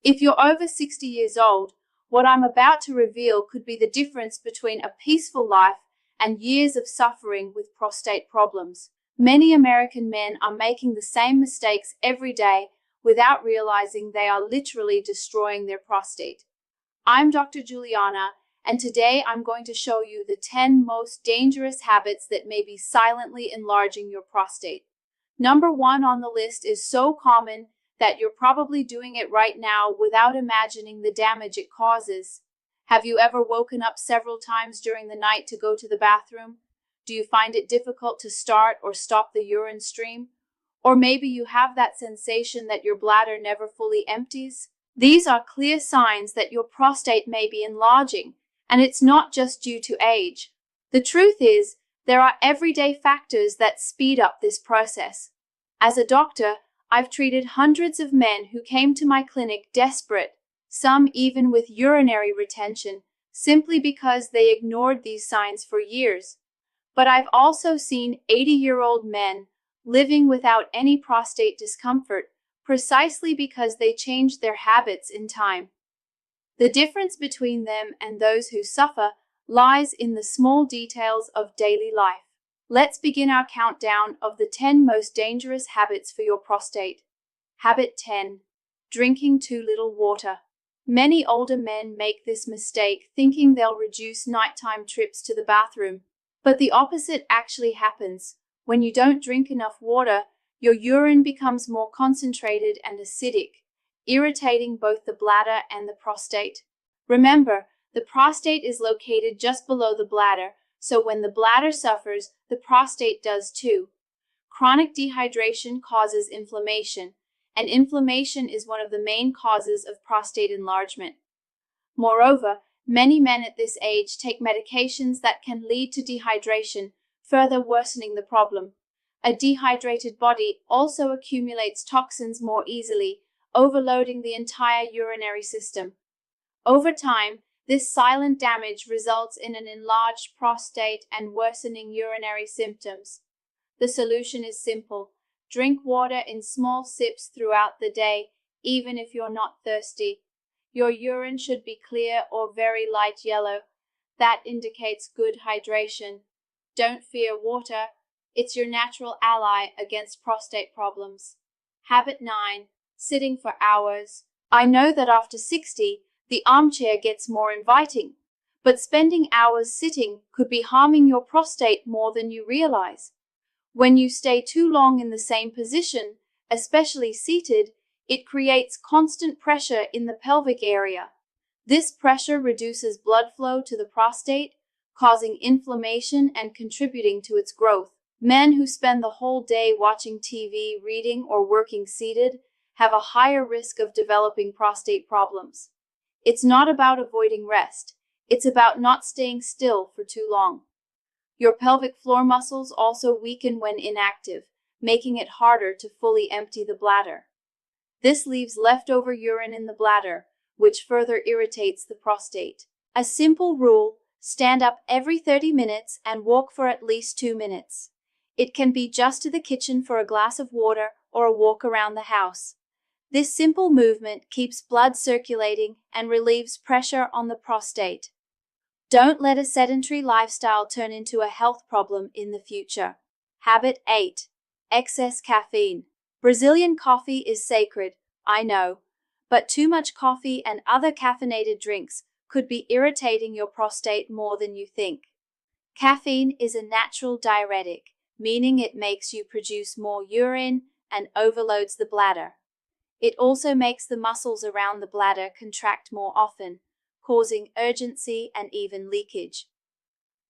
If you're over 60 years old, what I'm about to reveal could be the difference between a peaceful life and years of suffering with prostate problems. Many American men are making the same mistakes every day without realizing they are literally destroying their prostate. I'm Dr. Juliana, and today I'm going to show you the 10 most dangerous habits that may be silently enlarging your prostate. Number 1 on the list is so common that you're probably doing it right now without imagining the damage it causes. Have you ever woken up several times during the night to go to the bathroom? Do you find it difficult to start or stop the urine stream? Or maybe you have that sensation that your bladder never fully empties? These are clear signs that your prostate may be enlarging, and it's not just due to age. The truth is, there are everyday factors that speed up this process. As a doctor, I've treated hundreds of men who came to my clinic desperate, some even with urinary retention, simply because they ignored these signs for years. But I've also seen 80-year-old men living without any prostate discomfort, precisely because they changed their habits in time. The difference between them and those who suffer lies in the small details of daily life. Let's begin our countdown of the 10 most dangerous habits for your prostate. Habit 10. Drinking too little water. Many older men make this mistake thinking they'll reduce nighttime trips to the bathroom. But the opposite actually happens. When you don't drink enough water, your urine becomes more concentrated and acidic, irritating both the bladder and the prostate. Remember, the prostate is located just below the bladder, so when the bladder suffers, the prostate does too. Chronic dehydration causes inflammation, and inflammation is one of the main causes of prostate enlargement. Moreover, many men at this age take medications that can lead to dehydration, further worsening the problem. A dehydrated body also accumulates toxins more easily, overloading the entire urinary system. Over time, this silent damage results in an enlarged prostate and worsening urinary symptoms. The solution is simple. Drink water in small sips throughout the day, even if you're not thirsty. Your urine should be clear or very light yellow. That indicates good hydration. Don't fear water. It's your natural ally against prostate problems. Habit 9. Sitting for hours. I know that after 60, the armchair gets more inviting, but spending hours sitting could be harming your prostate more than you realize. When you stay too long in the same position, especially seated, it creates constant pressure in the pelvic area. This pressure reduces blood flow to the prostate, causing inflammation and contributing to its growth. Men who spend the whole day watching TV, reading, or working seated have a higher risk of developing prostate problems. It's not about avoiding rest. It's about not staying still for too long. Your pelvic floor muscles also weaken when inactive, making it harder to fully empty the bladder. This leaves leftover urine in the bladder, which further irritates the prostate. A simple rule: stand up every 30 minutes and walk for at least 2 minutes. It can be just to the kitchen for a glass of water or a walk around the house. This simple movement keeps blood circulating and relieves pressure on the prostate. Don't let a sedentary lifestyle turn into a health problem in the future. Habit 8. Excess caffeine. Brazilian coffee is sacred, I know, but too much coffee and other caffeinated drinks could be irritating your prostate more than you think. Caffeine is a natural diuretic, meaning it makes you produce more urine and overloads the bladder. It also makes the muscles around the bladder contract more often, causing urgency and even leakage.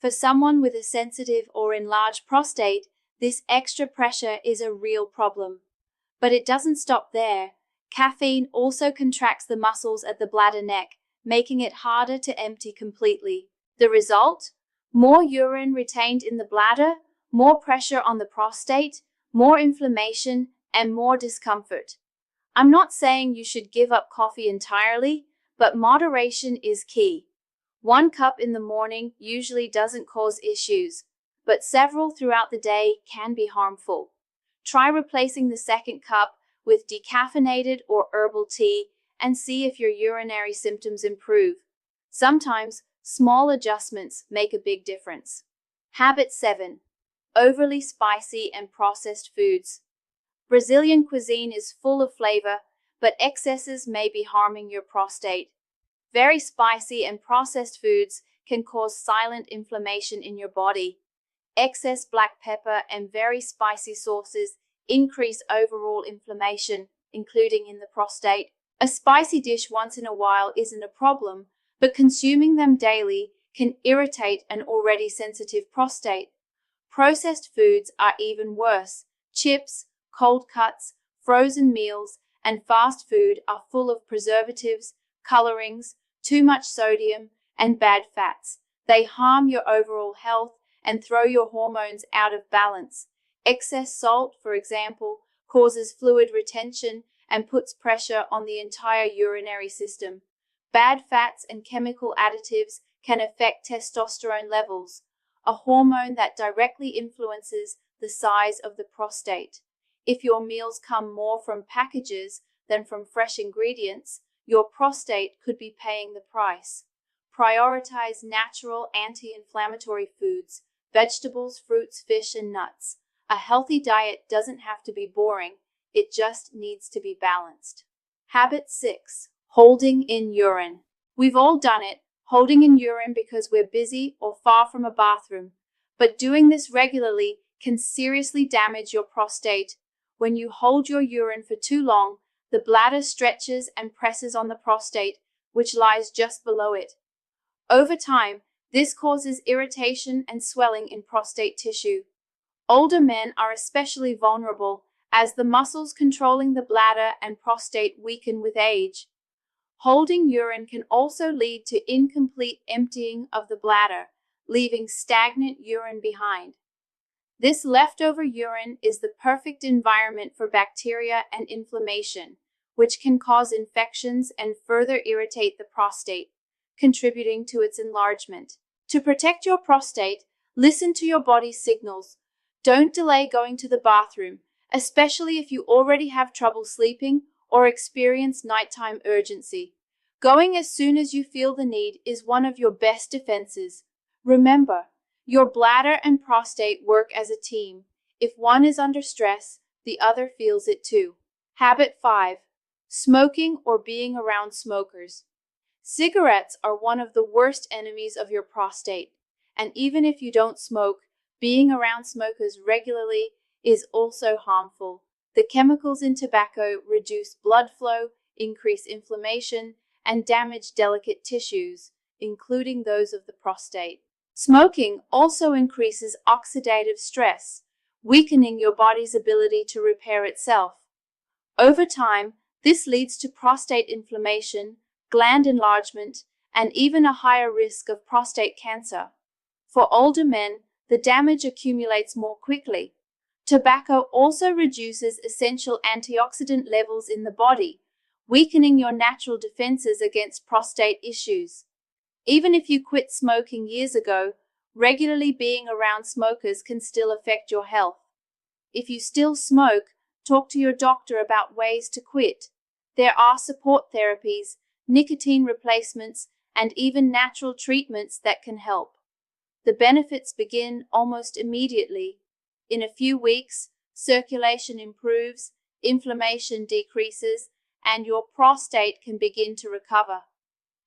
For someone with a sensitive or enlarged prostate, this extra pressure is a real problem. But it doesn't stop there. Caffeine also contracts the muscles at the bladder neck, making it harder to empty completely. The result? More urine retained in the bladder, more pressure on the prostate, more inflammation, and more discomfort. I'm not saying you should give up coffee entirely, but moderation is key. 1 cup in the morning usually doesn't cause issues, but several throughout the day can be harmful. Try replacing the second cup with decaffeinated or herbal tea and see if your urinary symptoms improve. Sometimes, small adjustments make a big difference. Habit 7. Overly spicy and processed foods. Brazilian cuisine is full of flavor, but excesses may be harming your prostate. Very spicy and processed foods can cause silent inflammation in your body. Excess black pepper and very spicy sauces increase overall inflammation, including in the prostate. A spicy dish once in a while isn't a problem, but consuming them daily can irritate an already sensitive prostate. Processed foods are even worse. Chips, cold cuts, frozen meals, and fast food are full of preservatives, colorings, too much sodium, and bad fats. They harm your overall health and throw your hormones out of balance. Excess salt, for example, causes fluid retention and puts pressure on the entire urinary system. Bad fats and chemical additives can affect testosterone levels, a hormone that directly influences the size of the prostate. If your meals come more from packages than from fresh ingredients, your prostate could be paying the price. Prioritize natural anti-inflammatory foods, vegetables, fruits, fish, and nuts. A healthy diet doesn't have to be boring, it just needs to be balanced. Habit 6. Holding in urine. We've all done it, holding in urine because we're busy or far from a bathroom. But doing this regularly can seriously damage your prostate. When you hold your urine for too long, the bladder stretches and presses on the prostate, which lies just below it. Over time, this causes irritation and swelling in prostate tissue. Older men are especially vulnerable as the muscles controlling the bladder and prostate weaken with age. Holding urine can also lead to incomplete emptying of the bladder, leaving stagnant urine behind. This leftover urine is the perfect environment for bacteria and inflammation, which can cause infections and further irritate the prostate, contributing to its enlargement. To protect your prostate, listen to your body's signals. Don't delay going to the bathroom, especially if you already have trouble sleeping or experience nighttime urgency. Going as soon as you feel the need is one of your best defenses. Remember, your bladder and prostate work as a team. If one is under stress, the other feels it too. Habit 5. Smoking or being around smokers. Cigarettes are one of the worst enemies of your prostate, and even if you don't smoke, being around smokers regularly is also harmful. The chemicals in tobacco reduce blood flow, increase inflammation, and damage delicate tissues, including those of the prostate. Smoking also increases oxidative stress, weakening your body's ability to repair itself. Over time, this leads to prostate inflammation, gland enlargement, and even a higher risk of prostate cancer. For older men, the damage accumulates more quickly. Tobacco also reduces essential antioxidant levels in the body, weakening your natural defenses against prostate issues. Even if you quit smoking years ago, regularly being around smokers can still affect your health. If you still smoke, talk to your doctor about ways to quit. There are support therapies, nicotine replacements, and even natural treatments that can help. The benefits begin almost immediately. In a few weeks, circulation improves, inflammation decreases, and your prostate can begin to recover.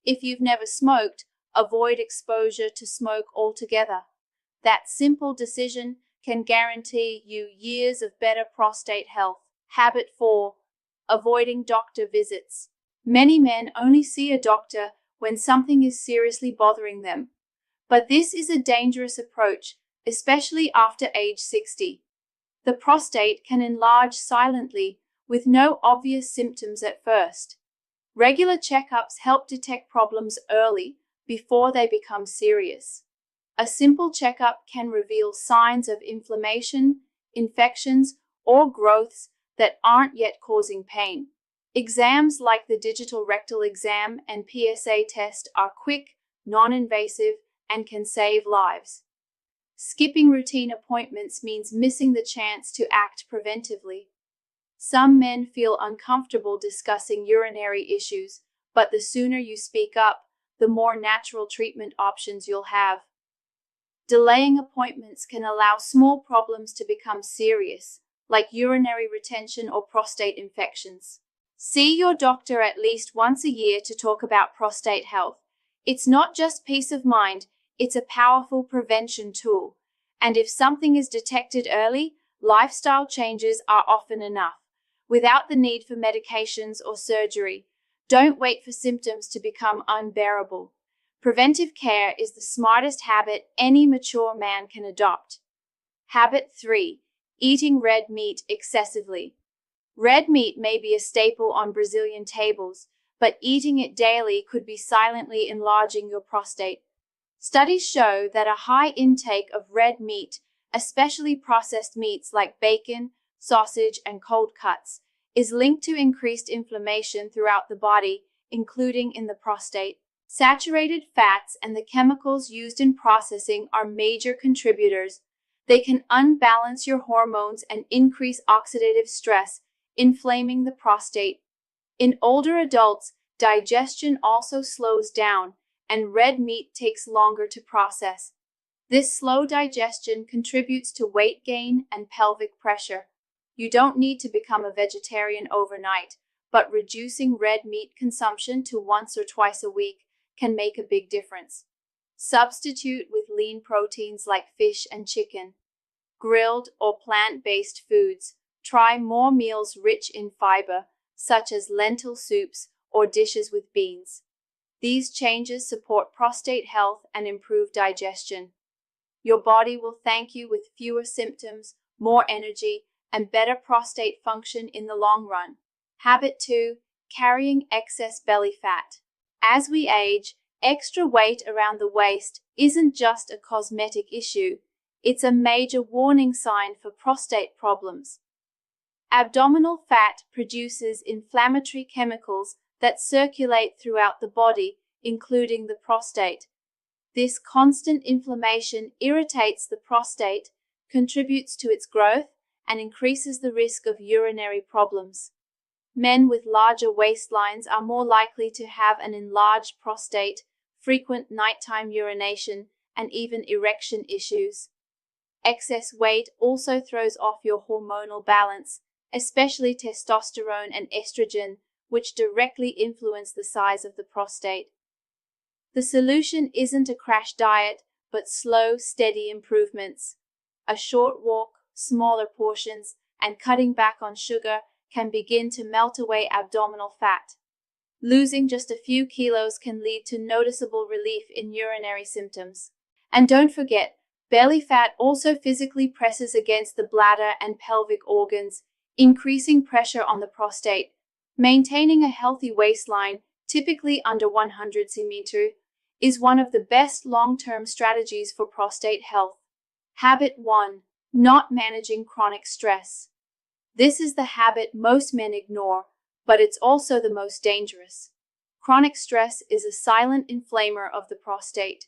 If you've never smoked, avoid exposure to smoke altogether. That simple decision can guarantee you years of better prostate health. Habit 4. Avoiding doctor visits. Many men only see a doctor when something is seriously bothering them. But this is a dangerous approach, especially after age 60. The prostate can enlarge silently with no obvious symptoms at first. Regular checkups help detect problems early before they become serious. A simple checkup can reveal signs of inflammation, infections, or growths that aren't yet causing pain. Exams like the digital rectal exam and PSA test are quick, non-invasive, and can save lives. Skipping routine appointments means missing the chance to act preventively. Some men feel uncomfortable discussing urinary issues, but the sooner you speak up, the more natural treatment options you'll have. Delaying appointments can allow small problems to become serious, like urinary retention or prostate infections. See your doctor at least once a year to talk about prostate health. It's not just peace of mind, it's a powerful prevention tool. And if something is detected early, lifestyle changes are often enough, without the need for medications or surgery. Don't wait for symptoms to become unbearable. Preventive care is the smartest habit any mature man can adopt. Habit 3. Eating red meat excessively. Red meat may be a staple on Brazilian tables, but eating it daily could be silently enlarging your prostate. Studies show that a high intake of red meat, especially processed meats like bacon, sausage, and cold cuts, is linked to increased inflammation throughout the body, including in the prostate. Saturated fats and the chemicals used in processing are major contributors. They can unbalance your hormones and increase oxidative stress, inflaming the prostate. In older adults, digestion also slows down, and red meat takes longer to process. This slow digestion contributes to weight gain and pelvic pressure. You don't need to become a vegetarian overnight, but reducing red meat consumption to once or twice a week can make a big difference. Substitute with lean proteins like fish and chicken. Grilled or plant-based foods. Try more meals rich in fiber, such as lentil soups or dishes with beans. These changes support prostate health and improve digestion. Your body will thank you with fewer symptoms, more energy, and better prostate function in the long run. Habit 2. Carrying excess belly fat. As we age, extra weight around the waist isn't just a cosmetic issue, it's a major warning sign for prostate problems. Abdominal fat produces inflammatory chemicals that circulate throughout the body, including the prostate. This constant inflammation irritates the prostate, contributes to its growth, and increases the risk of urinary problems. Men with larger waistlines are more likely to have an enlarged prostate, frequent nighttime urination, and even erection issues. Excess weight also throws off your hormonal balance, especially testosterone and estrogen, which directly influence the size of the prostate. The solution isn't a crash diet, but slow, steady improvements. A short walk, smaller portions, and cutting back on sugar can begin to melt away abdominal fat. Losing just a few kilos can lead to noticeable relief in urinary symptoms. And don't forget, belly fat also physically presses against the bladder and pelvic organs, increasing pressure on the prostate. Maintaining a healthy waistline, typically under 100 cm, is one of the best long-term strategies for prostate health. Habit 1. Not managing chronic stress. This is the habit most men ignore, but it's also the most dangerous. Chronic stress is a silent inflamer of the prostate.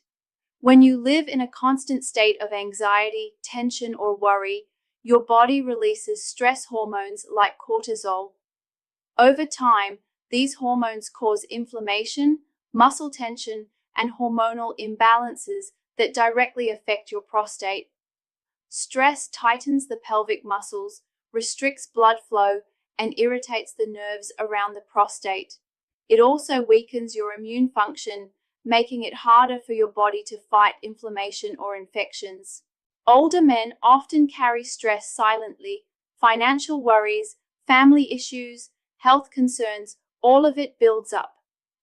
When you live in a constant state of anxiety, tension, or worry, your body releases stress hormones like cortisol. Over time, these hormones cause inflammation, muscle tension, and hormonal imbalances that directly affect your prostate. Stress tightens the pelvic muscles, restricts blood flow, and irritates the nerves around the prostate. It also weakens your immune function, making it harder for your body to fight inflammation or infections. Older men often carry stress silently. Financial worries, family issues, health concerns, all of it builds up.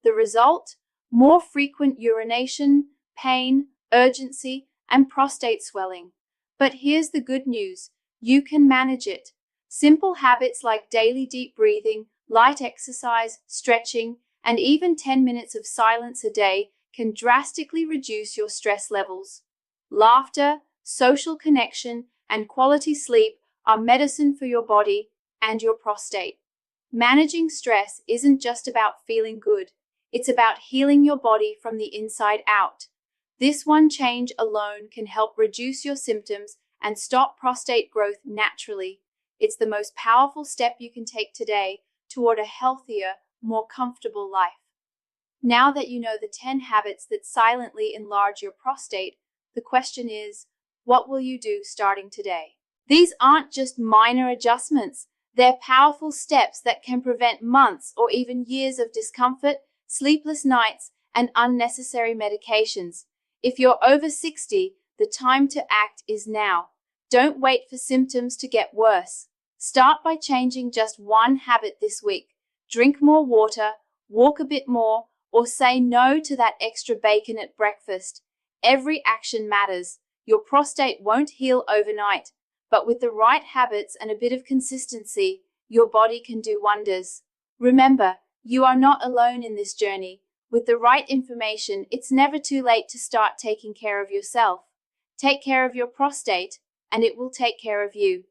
The result? More frequent urination, pain, urgency, and prostate swelling. But here's the good news. You can manage it. Simple habits like daily deep breathing, light exercise, stretching, and even 10 minutes of silence a day can drastically reduce your stress levels. Laughter, social connection, and quality sleep are medicine for your body and your prostate. Managing stress isn't just about feeling good. It's about healing your body from the inside out. This one change alone can help reduce your symptoms and stop prostate growth naturally. It's the most powerful step you can take today toward a healthier, more comfortable life. Now that you know the 10 habits that silently enlarge your prostate, the question is, what will you do starting today? These aren't just minor adjustments. They're powerful steps that can prevent months or even years of discomfort, sleepless nights, and unnecessary medications. If you're over 60, the time to act is now. Don't wait for symptoms to get worse. Start by changing just one habit this week. Drink more water, walk a bit more, or say no to that extra bacon at breakfast. Every action matters. Your prostate won't heal overnight, but with the right habits and a bit of consistency, your body can do wonders. Remember, you are not alone in this journey. With the right information, it's never too late to start taking care of yourself. Take care of your prostate, and it will take care of you.